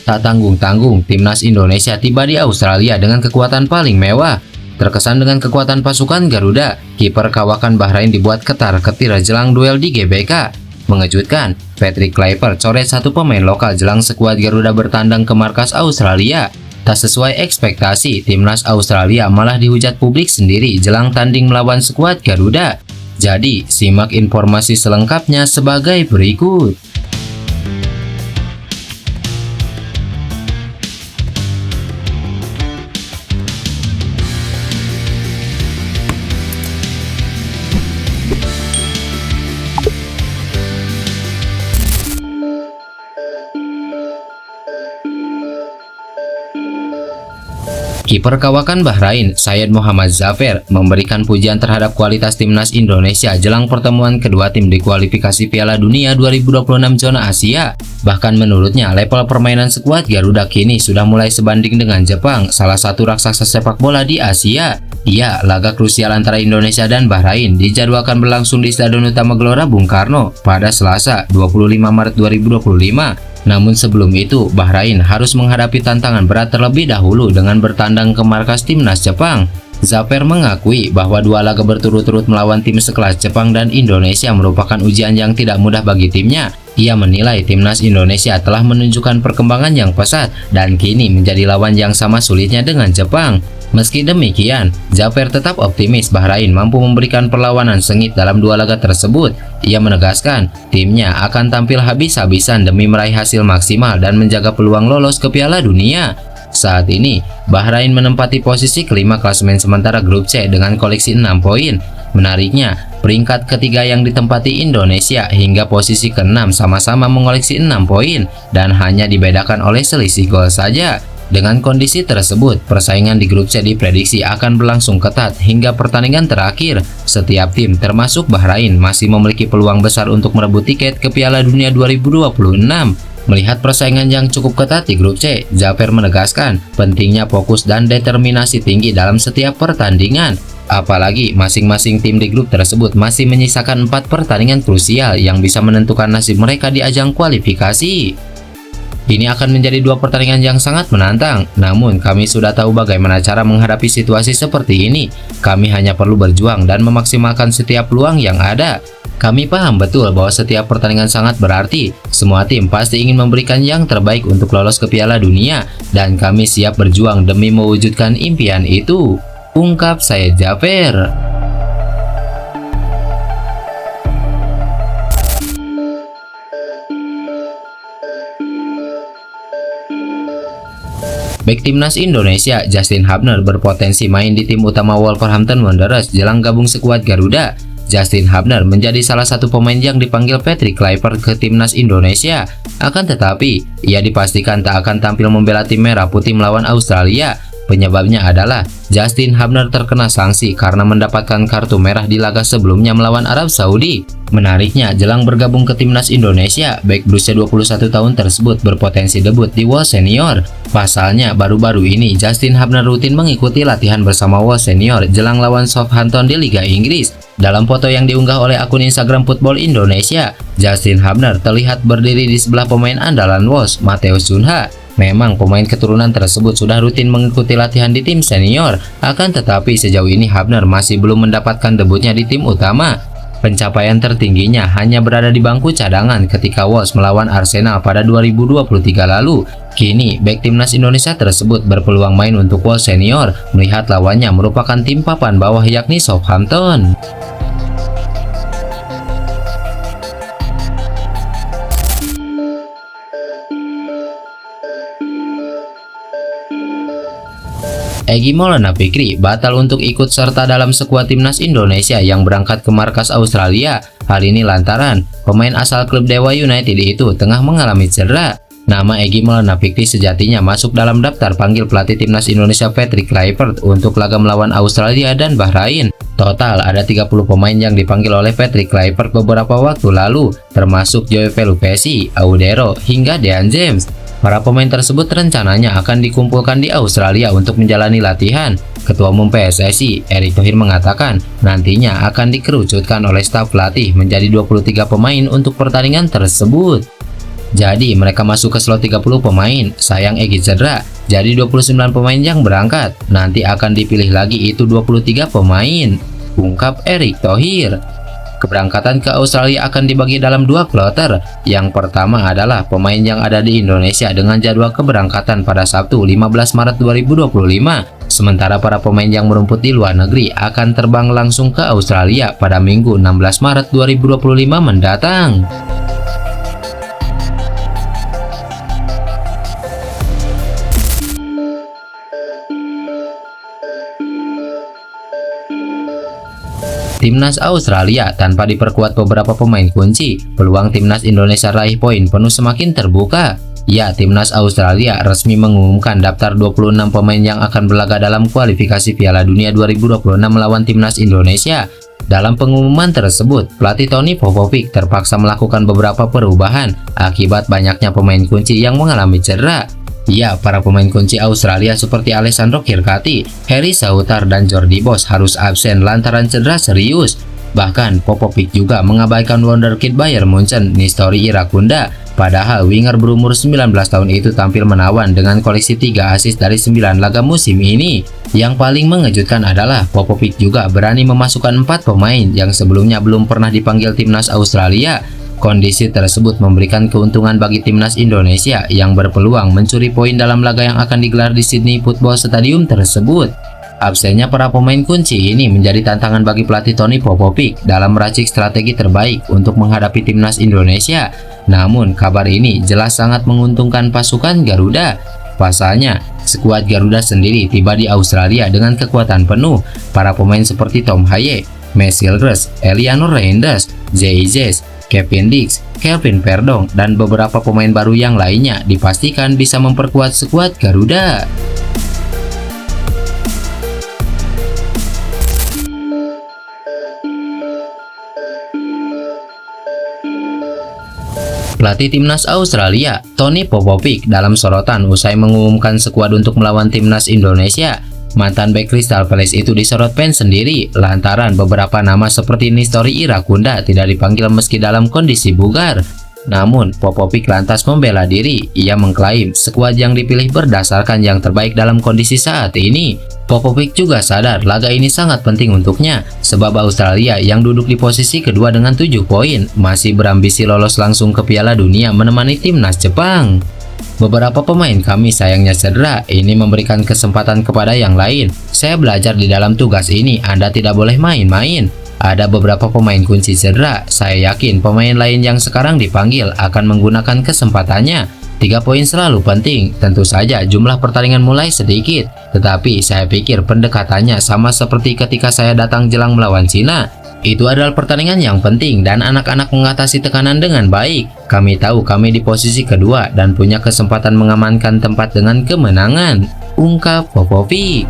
Tak tanggung-tanggung, timnas Indonesia tiba di Australia dengan kekuatan paling mewah. Terkesan dengan kekuatan pasukan Garuda, kiper kawakan Bahrain dibuat ketar-ketir jelang duel di GBK. Mengejutkan, Patrick Kluivert coret satu pemain lokal jelang skuad Garuda bertandang ke markas Australia. Tak sesuai ekspektasi, timnas Australia malah dihujat publik sendiri jelang tanding melawan skuad Garuda. Jadi, simak informasi selengkapnya sebagai berikut. Kiper kawakan Bahrain, Syed Mohammad Zafer, memberikan pujian terhadap kualitas timnas Indonesia jelang pertemuan kedua tim di kualifikasi Piala Dunia 2026 zona Asia. Bahkan menurutnya, level permainan skuad Garuda kini sudah mulai sebanding dengan Jepang, salah satu raksasa sepak bola di Asia. Iya, laga krusial antara Indonesia dan Bahrain dijadwalkan berlangsung di Stadion Utama Gelora Bung Karno pada Selasa 25 Maret 2025. Namun sebelum itu, Bahrain harus menghadapi tantangan berat terlebih dahulu dengan bertandang ke markas timnas Jepang. Zafer mengakui bahwa dua laga berturut-turut melawan tim sekelas Jepang dan Indonesia merupakan ujian yang tidak mudah bagi timnya. Ia menilai timnas Indonesia telah menunjukkan perkembangan yang pesat dan kini menjadi lawan yang sama sulitnya dengan Jepang. Meski demikian, Zafer tetap optimis Bahrain mampu memberikan perlawanan sengit dalam dua laga tersebut. Ia menegaskan, timnya akan tampil habis-habisan demi meraih hasil maksimal dan menjaga peluang lolos ke Piala Dunia. Saat ini, Bahrain menempati posisi kelima klasemen sementara grup C dengan koleksi 6 poin. Menariknya, peringkat ketiga yang ditempati Indonesia hingga posisi ke-6 sama-sama mengoleksi 6 poin dan hanya dibedakan oleh selisih gol saja. Dengan kondisi tersebut, persaingan di grup C diprediksi akan berlangsung ketat hingga pertandingan terakhir. Setiap tim termasuk Bahrain masih memiliki peluang besar untuk merebut tiket ke Piala Dunia 2026. Melihat persaingan yang cukup ketat di grup C, Zafer menegaskan pentingnya fokus dan determinasi tinggi dalam setiap pertandingan. Apalagi masing-masing tim di grup tersebut masih menyisakan 4 pertandingan krusial yang bisa menentukan nasib mereka di ajang kualifikasi. Ini akan menjadi 2 pertandingan yang sangat menantang, namun kami sudah tahu bagaimana cara menghadapi situasi seperti ini. Kami hanya perlu berjuang dan memaksimalkan setiap peluang yang ada. Kami paham betul bahwa setiap pertandingan sangat berarti. Semua tim pasti ingin memberikan yang terbaik untuk lolos ke Piala Dunia, dan kami siap berjuang demi mewujudkan impian itu, ungkap Syed Zafer. Bek timnas Indonesia, Justin Hubner berpotensi main di tim utama Wolverhampton Wanderers jelang gabung skuad Garuda. Justin Hubner menjadi salah satu pemain yang dipanggil Patrick Kluivert ke timnas Indonesia. Akan tetapi, ia dipastikan tak akan tampil membela tim merah putih melawan Australia. Penyebabnya adalah Justin Hubner terkena sanksi karena mendapatkan kartu merah di laga sebelumnya melawan Arab Saudi. Menariknya, jelang bergabung ke timnas Indonesia, bek berusia 21 tahun tersebut berpotensi debut di Wolves Senior. Pasalnya, baru-baru ini Justin Hubner rutin mengikuti latihan bersama Wolves Senior jelang lawan Southampton di Liga Inggris. Dalam foto yang diunggah oleh akun Instagram Football Indonesia, Justin Hubner terlihat berdiri di sebelah pemain andalan Wolves, Matheus Cunha. Memang pemain keturunan tersebut sudah rutin mengikuti latihan di tim senior, akan tetapi sejauh ini Hubner masih belum mendapatkan debutnya di tim utama. Pencapaian tertingginya hanya berada di bangku cadangan ketika Wolves melawan Arsenal pada 2023 lalu. Kini, bek timnas Indonesia tersebut berpeluang main untuk Wolves senior, melihat lawannya merupakan tim papan bawah yakni Southampton. Egy Maulana Fikri batal untuk ikut serta dalam skuad timnas Indonesia yang berangkat ke markas Australia. Hal ini lantaran pemain asal klub Dewa United itu tengah mengalami cedera. Nama Egy Maulana Fikri sejatinya masuk dalam daftar panggil pelatih timnas Indonesia Patrick Kluivert untuk laga melawan Australia dan Bahrain. Total ada 30 pemain yang dipanggil oleh Patrick Kluivert beberapa waktu lalu, termasuk Joe Pelupesi, Audero, hingga Dean James. Para pemain tersebut rencananya akan dikumpulkan di Australia untuk menjalani latihan. Ketua Umum PSSI, Erick Thohir mengatakan nantinya akan dikerucutkan oleh staf pelatih menjadi 23 pemain untuk pertandingan tersebut. Jadi mereka masuk ke slot 30 pemain. Sayang Egy cedera, jadi 29 pemain yang berangkat. Nanti akan dipilih lagi itu 23 pemain, ungkap Erick Thohir. Keberangkatan ke Australia akan dibagi dalam dua kloter. Yang pertama adalah pemain yang ada di Indonesia dengan jadwal keberangkatan pada Sabtu 15 Maret 2025. Sementara para pemain yang merumput di luar negeri akan terbang langsung ke Australia pada Minggu 16 Maret 2025 mendatang. Timnas Australia tanpa diperkuat beberapa pemain kunci, peluang Timnas Indonesia raih poin penuh semakin terbuka. Ya, Timnas Australia resmi mengumumkan daftar 26 pemain yang akan berlaga dalam kualifikasi Piala Dunia 2026 melawan Timnas Indonesia. Dalam pengumuman tersebut, pelatih Tony Popovic terpaksa melakukan beberapa perubahan akibat banyaknya pemain kunci yang mengalami cedera. Ya, para pemain kunci Australia seperti Alessandro Kirkati, Harry Sauter, dan Jordi Bos harus absen lantaran cedera serius. Bahkan Popovic juga mengabaikan wonderkid Bayern Munchen, Nestori Irakunda. Padahal winger berumur 19 tahun itu tampil menawan dengan koleksi 3 assist dari 9 laga musim ini. Yang paling mengejutkan adalah Popovic juga berani memasukkan 4 pemain yang sebelumnya belum pernah dipanggil Timnas Australia. Kondisi tersebut memberikan keuntungan bagi Timnas Indonesia yang berpeluang mencuri poin dalam laga yang akan digelar di Sydney Football Stadium tersebut. Absennya para pemain kunci ini menjadi tantangan bagi pelatih Tony Popovic dalam meracik strategi terbaik untuk menghadapi Timnas Indonesia. Namun kabar ini jelas sangat menguntungkan pasukan Garuda. Pasalnya, skuad Garuda sendiri tiba di Australia dengan kekuatan penuh. Para pemain seperti Tom Haye, Matt Gilchrist, Elianor Reinders, Jay Zes, Kevin Dix, Kelvin Verdong, dan beberapa pemain baru yang lainnya dipastikan bisa memperkuat skuad Garuda. Pelatih Timnas Australia, Tony Popovic, dalam sorotan usai mengumumkan skuad untuk melawan Timnas Indonesia. Mantan bek Crystal Palace itu disorot fans sendiri lantaran beberapa nama seperti Nestori Irakunda tidak dipanggil meski dalam kondisi bugar. Namun Popovic lantas membela diri. Ia mengklaim skuad yang dipilih berdasarkan yang terbaik dalam kondisi saat ini. Popovic juga sadar laga ini sangat penting untuknya sebab Australia yang duduk di posisi kedua dengan 7 poin masih berambisi lolos langsung ke Piala Dunia menemani Timnas Jepang. Beberapa pemain kami sayangnya cedera, ini memberikan kesempatan kepada yang lain. Saya belajar di dalam tugas ini, Anda tidak boleh main-main. Ada beberapa pemain kunci cedera, saya yakin pemain lain yang sekarang dipanggil akan menggunakan kesempatannya. 3 poin selalu penting, tentu saja jumlah pertandingan mulai sedikit. Tetapi saya pikir pendekatannya sama seperti ketika saya datang jelang melawan Cina. Itu adalah pertandingan yang penting dan anak-anak mengatasi tekanan dengan baik. Kami tahu kami di posisi kedua dan punya kesempatan mengamankan tempat dengan kemenangan, ungkap Popovic.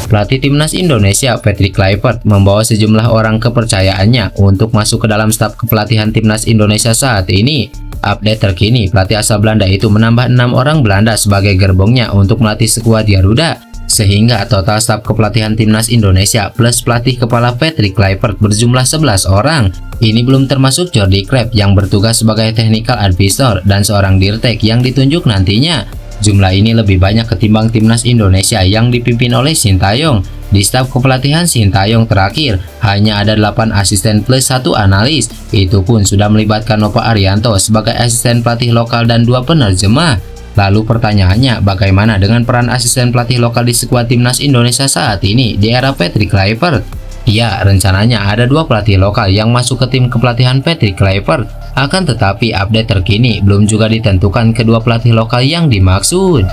Pelatih Timnas Indonesia Patrick Kluivert membawa sejumlah orang kepercayaannya untuk masuk ke dalam staf kepelatihan Timnas Indonesia saat ini. Update terkini, pelatih asal Belanda itu menambah 6 orang Belanda sebagai gerbongnya untuk melatih skuad Garuda. Sehingga total staf kepelatihan Timnas Indonesia plus pelatih kepala Patrick Kluivert berjumlah 11 orang. Ini belum termasuk Jordi Krep yang bertugas sebagai technical advisor dan seorang dirtek yang ditunjuk nantinya. Jumlah ini lebih banyak ketimbang Timnas Indonesia yang dipimpin oleh Sintayong. Di staf kepelatihan Sintayong terakhir, hanya ada 8 asisten plus 1 analis. Itu pun sudah melibatkan Nova Arianto sebagai asisten pelatih lokal dan 2 penerjemah. Lalu pertanyaannya, bagaimana dengan peran asisten pelatih lokal di skuad Timnas Indonesia saat ini di era Patrick Kluivert? Ya, rencananya ada 2 pelatih lokal yang masuk ke tim kepelatihan Patrick Kluivert. Akan tetapi update terkini belum juga ditentukan kedua pelatih lokal yang dimaksud.